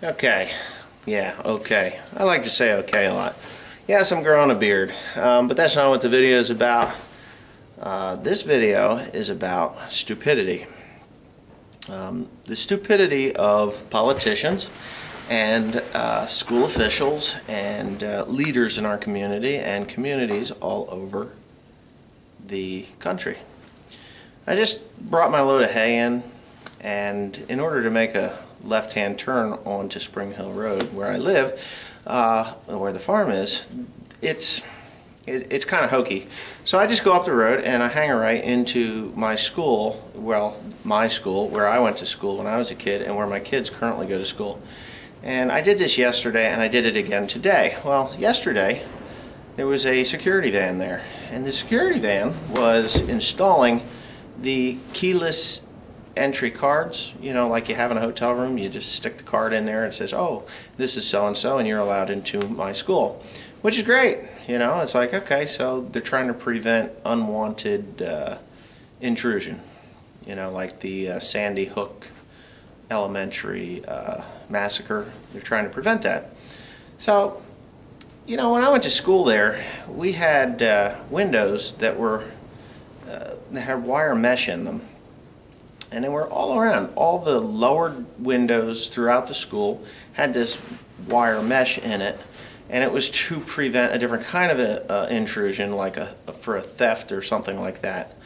Okay. Yeah, okay. I like to say okay a lot. Yes, I'm growing a beard, but that's not what the video is about. This video is about stupidity. The stupidity of politicians and school officials and leaders in our community and communities all over the country. I just brought my load of hay in, and in order to make a left-hand turn onto Spring Hill Road, where I live, where the farm is, it's kind of hokey. So I just go up the road and I hang a right into my school, well, my school, where I went to school when I was a kid and where my kids currently go to school. And I did this yesterday and I did it again today. Well, yesterday there was a security van there, and the security van was installing the keyless entry cards, you know, like you have in a hotel room. You just stick the card in there and it says, oh, this is so-and-so and you're allowed into my school, which is great. You know, it's like, okay, so they're trying to prevent unwanted intrusion, you know, like the Sandy Hook Elementary massacre. They're trying to prevent that. So, you know, when I went to school there, we had windows that were that had wire mesh in them. And they were all around. All the lower windows throughout the school had this wire mesh in it, and it was to prevent a different kind of a intrusion, like for a theft or something like that.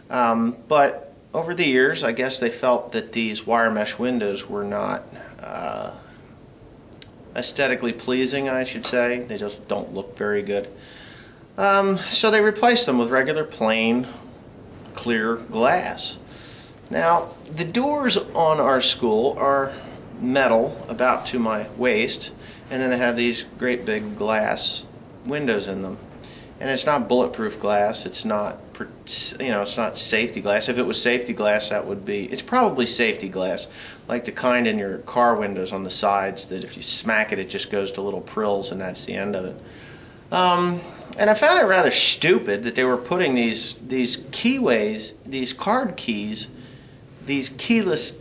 But over the years, I guess they felt that these wire mesh windows were not aesthetically pleasing, I should say. They just don't look very good. So they replaced them with regular plain clear glass. Now, the doors on our school are metal about to my waist, and then they have these great big glass windows in them. And it's not bulletproof glass, it's not, you know, it's not safety glass. If it was safety glass, that would be, it's probably safety glass, like the kind in your car windows on the sides that if you smack it, it just goes to little prills and that's the end of it. And I found it rather stupid that they were putting these keyways, these card keys, these keyless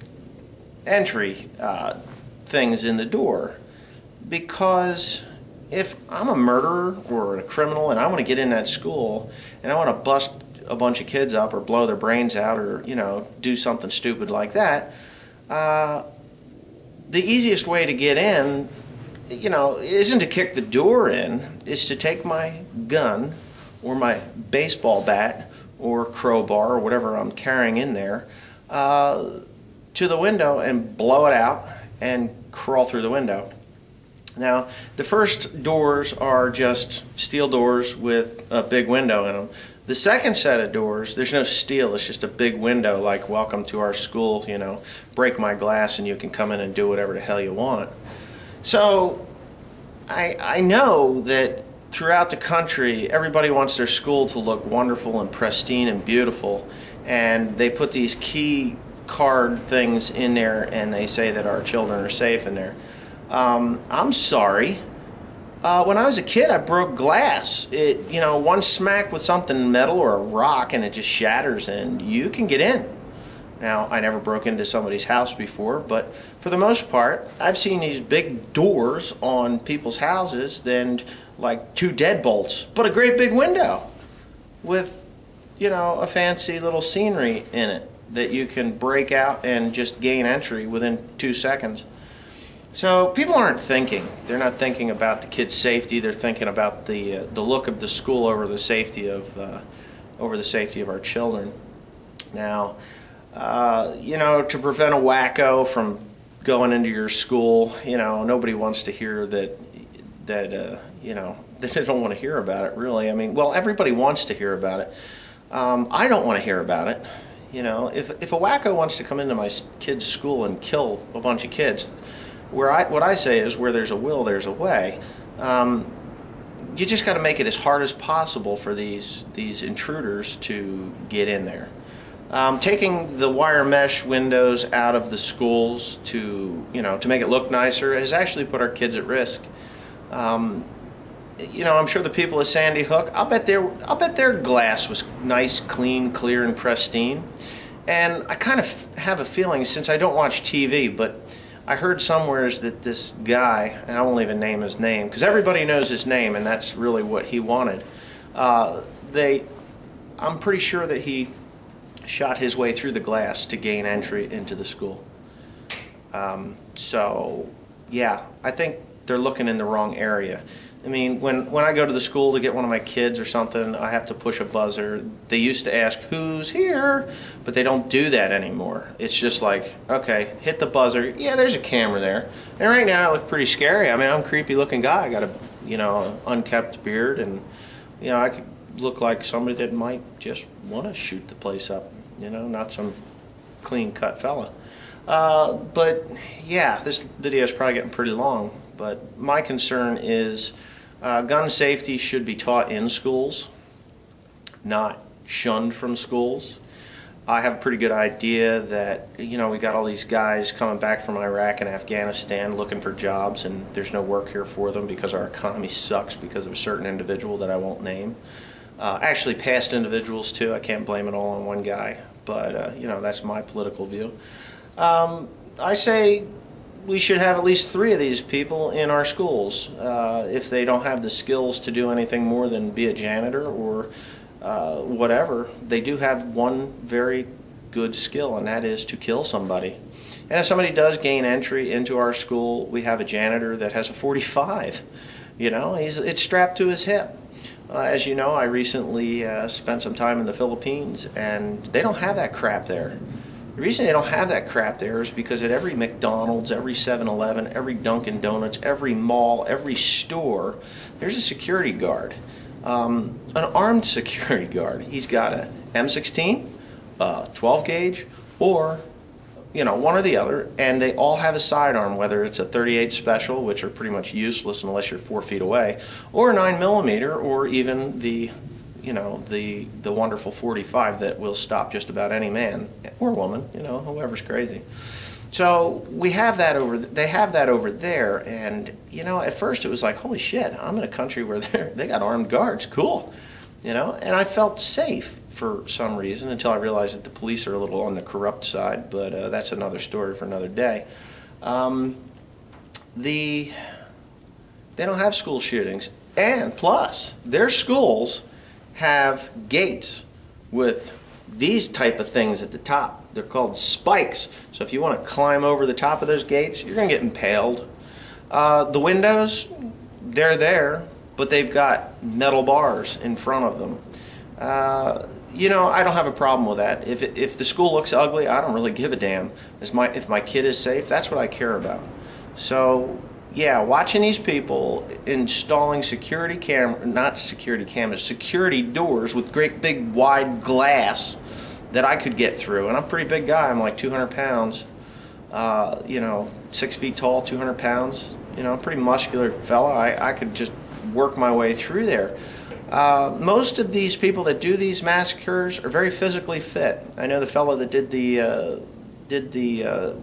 entry things in the door, because if I'm a murderer or a criminal and I want to get in that school and I want to bust a bunch of kids up or blow their brains out or, you know, do something stupid like that, the easiest way to get in, you know, isn't to kick the door in, is to take my gun or my baseball bat or crowbar or whatever I'm carrying in there to the window and blow it out and crawl through the window. Now, the first doors are just steel doors with a big window in them. The second set of doors, there's no steel, it's just a big window like welcome to our school, you know, break my glass and you can come in and do whatever the hell you want. So I know that throughout the country everybody wants their school to look wonderful and pristine and beautiful, and they put these key card things in there and they say that our children are safe in there. I'm sorry. When I was a kid, I broke glass. It, you know, one smack with something metal or a rock and it just shatters and you can get in. Now, I never broke into somebody's house before, but for the most part, I've seen these big doors on people's houses, then like 2 deadbolts, but a great big window with, you know, a fancy little scenery in it that you can break out and just gain entry within 2 seconds. So people aren't thinking. They're not thinking about the kids' safety. They're thinking about the look of the school over the safety of our children. Now, you know, to prevent a wacko from going into your school, you know, nobody wants to hear that you know, that they don't want to hear about it, really. I mean, well, everybody wants to hear about it. I don't want to hear about it. You know, if a wacko wants to come into my kid's school and kill a bunch of kids, what I say is, where there's a will, there's a way. You just got to make it as hard as possible for these intruders to get in there. Taking the wire mesh windows out of the schools to, you know, to make it look nicer has actually put our kids at risk. You know, I'm sure the people of Sandy Hook, I'll bet their glass was nice, clean, clear, and pristine. And I kind of have a feeling, since I don't watch TV, but I heard somewheres that this guy, and I won't even name his name, because everybody knows his name, and that's really what he wanted. I'm pretty sure that he shot his way through the glass to gain entry into the school. So, yeah, I think they're looking in the wrong area. I mean, when I go to the school to get one of my kids or something, I have to push a buzzer. They used to ask, "Who's here?" But they don't do that anymore. It's just like, okay, hit the buzzer. Yeah, there's a camera there. And right now I look pretty scary. I mean, I'm a creepy looking guy. I got a, unkept beard, and, I could look like somebody that might just want to shoot the place up. Not some clean-cut fella. But yeah, this video is probably getting pretty long. But my concern is gun safety should be taught in schools, not shunned from schools. I have a pretty good idea that, we got all these guys coming back from Iraq and Afghanistan looking for jobs, and there's no work here for them because our economy sucks because of a certain individual that I won't name. Actually, past individuals too. I can't blame it all on one guy, but that's my political view. I say we should have at least 3 of these people in our schools. If they don't have the skills to do anything more than be a janitor or whatever, they do have one very good skill, and that is to kill somebody. And if somebody does gain entry into our school, we have a janitor that has a .45. It's strapped to his hip. As you know, I recently spent some time in the Philippines, and they don't have that crap there. The reason they don't have that crap there is because at every McDonald's, every 7-Eleven, every Dunkin' Donuts, every mall, every store, there's a security guard, an armed security guard. He's got an M16, 12 gauge, or one or the other, and they all have a sidearm, whether it's a .38 special, which are pretty much useless unless you're 4 feet away, or a 9mm, or even the wonderful .45 that will stop just about any man or woman, whoever's crazy. So we have that they have that over there, and at first it was like, holy shit, I'm in a country where they got armed guards, cool. And I felt safe for some reason until I realized that the police are a little on the corrupt side, but that's another story for another day. They don't have school shootings, and plus, their schools have gates with these type of things at the top. They're called spikes. So if you want to climb over the top of those gates, you're going to get impaled. The windows, they're there, but they've got metal bars in front of them. I don't have a problem with that. If the school looks ugly, I don't really give a damn. If my kid is safe, that's what I care about. So yeah, watching these people installing security doors with great big wide glass that I could get through. And I'm a pretty big guy. I'm like 200 pounds, 6 feet tall, 200 pounds. I'm a pretty muscular fella. I could just work my way through there. Most of these people that do these massacres are very physically fit. I know the fellow that did the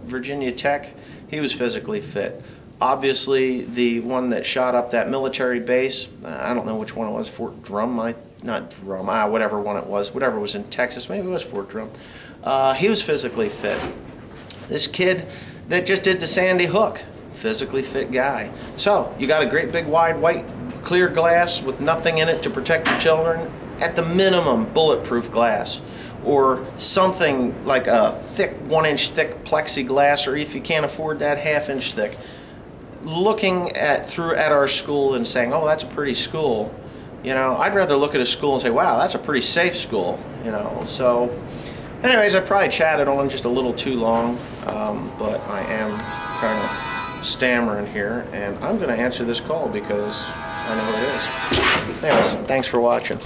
Virginia Tech, he was physically fit. Obviously, the one that shot up that military base, I don't know which one it was, Fort Drum, whatever one it was, whatever was in Texas, maybe it was Fort Drum. He was physically fit. This kid that just did the Sandy Hook, physically fit guy. So, you got a great big wide white clear glass with nothing in it to protect your children, at the minimum bulletproof glass, or something like a thick 1-inch thick plexiglass, or if you can't afford that, 1/2-inch thick. Looking at our school and saying, oh, that's a pretty school, I'd rather look at a school and say, wow, that's a pretty safe school, So anyways, I probably chatted on just a little too long, but I am kind of stammering here, and I'm going to answer this call because I know who it is. Anyways, thanks for watching.